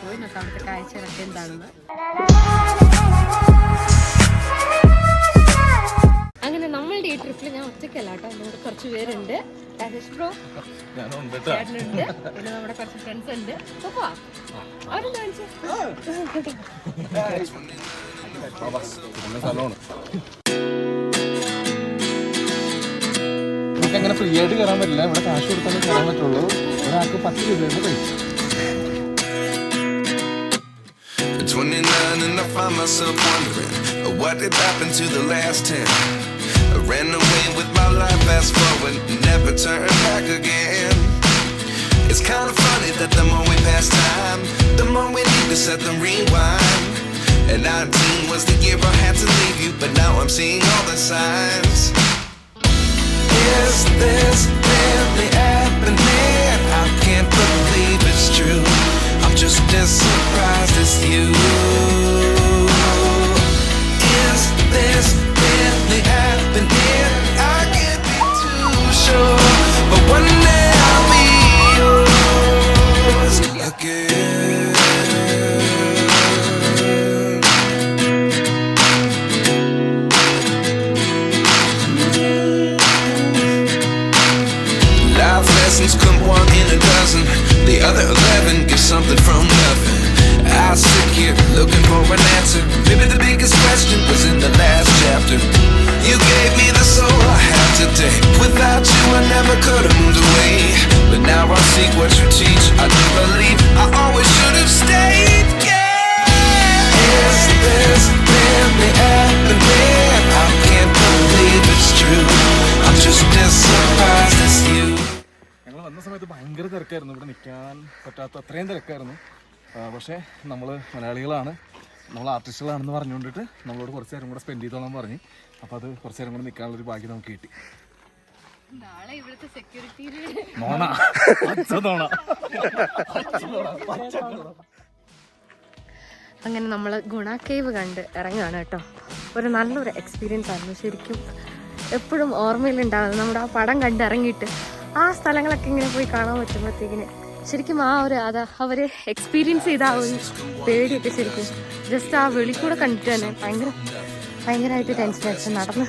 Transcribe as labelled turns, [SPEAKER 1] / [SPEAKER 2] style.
[SPEAKER 1] പോയി നോക്കാം അവിടുത്തെ കാഴ്ചകളൊക്കെ എന്താണെന്ന്. അങ്ങനെ നമ്മളുടെ ഈ ട്രിപ്പിൽ ഞാൻ ഒറ്റയ്ക്കല്ല കേട്ടോ, നമ്മുടെ കുറച്ച് പേരുണ്ട്. ബ്രോ ചേട്ടനുണ്ട്, പിന്നെ നമ്മുടെ കുറച്ച് ഫ്രണ്ട്സ് ഉണ്ട്. അവരെന്താ കാണിച്ചു
[SPEAKER 2] അങ്ങനെ ഫ്രീ ആയിട്ട് കയറാൻ പറ്റില്ല. ഇവിടെ കാശ് കൊടുത്താലേ കയറാൻ പറ്റുള്ളൂ. ഒരാൾക്ക് 10 രൂപയുടെ പൈസ.
[SPEAKER 3] 29 and I find myself wondering what did happen to the last 10. I ran away with my life, fast forward, never turn back again. It's kind of funny that the more we pass time, the more we need to set the rewind. And 19 was the year I had to leave you, but now I'm seeing all the signs. Is this really happening? I can't believe it's true. I'm just as surprised as you. Is this really happening? I can't be too sure, but one day I'll be yours again. Life lessons come one in a dozen. The other 11 give something from nothing. I sit here looking for an answer. Maybe the biggest question was in the last chapter. You gave me the soul I have today. Without you I never could have moved away. But now I see what you teach. I do believe I always should have stayed. Yeah. Is this really happening? I can't believe it's true. I'm just as surprised as you.
[SPEAKER 2] ഞങ്ങൾ വന്ന സമയത്ത് ഭയങ്കര തിരക്കായിരുന്നു. ഇവിടെ നിൽക്കാൻ പറ്റാത്ത അത്രയും തിരക്കായിരുന്നു. പക്ഷേ നമ്മൾ മലയാളികളാണ്, നമ്മൾ ആർട്ടിസ്റ്റുകളാണെന്ന് പറഞ്ഞുകൊണ്ടിട്ട് നമ്മളോട് കുറച്ച് നേരം കൂടെ സ്പെൻഡ് ചെയ്തോളാൻ പറഞ്ഞ്. അപ്പോൾ അത് കുറച്ച് നേരം കൂടെ നിൽക്കാനുള്ളൊരു ഭാഗ്യം നമുക്ക് കിട്ടി.
[SPEAKER 1] അങ്ങനെ നമ്മൾ ഗുണ കേവ് കണ്ട് ഇറങ്ങുകയാണ് കേട്ടോ. ഒരു നല്ലൊരു എക്സ്പീരിയൻസ് ആയിരുന്നു ശരിക്കും. എപ്പോഴും ഓർമ്മയിലുണ്ടാകുന്നത് നമ്മുടെ ആ പടം കണ്ടിറങ്ങിയിട്ട് ആ സ്ഥലങ്ങളൊക്കെ ഇങ്ങനെ പോയി കാണാൻ പറ്റുമ്പോഴത്തേക്കിന് ശരിക്കും ആ ഒരു അവര് എക്സ്പീരിയൻസ് ചെയ്ത ആ ഒരു പേടിയൊക്കെ ശരിക്കും ജസ്റ്റ് ആ വെളിക്കൂടെ കണ്ടിട്ട് തന്നെ ഭയങ്കരമായിട്ട് ടെൻഷൻ അടിച്ച് നടന്ന്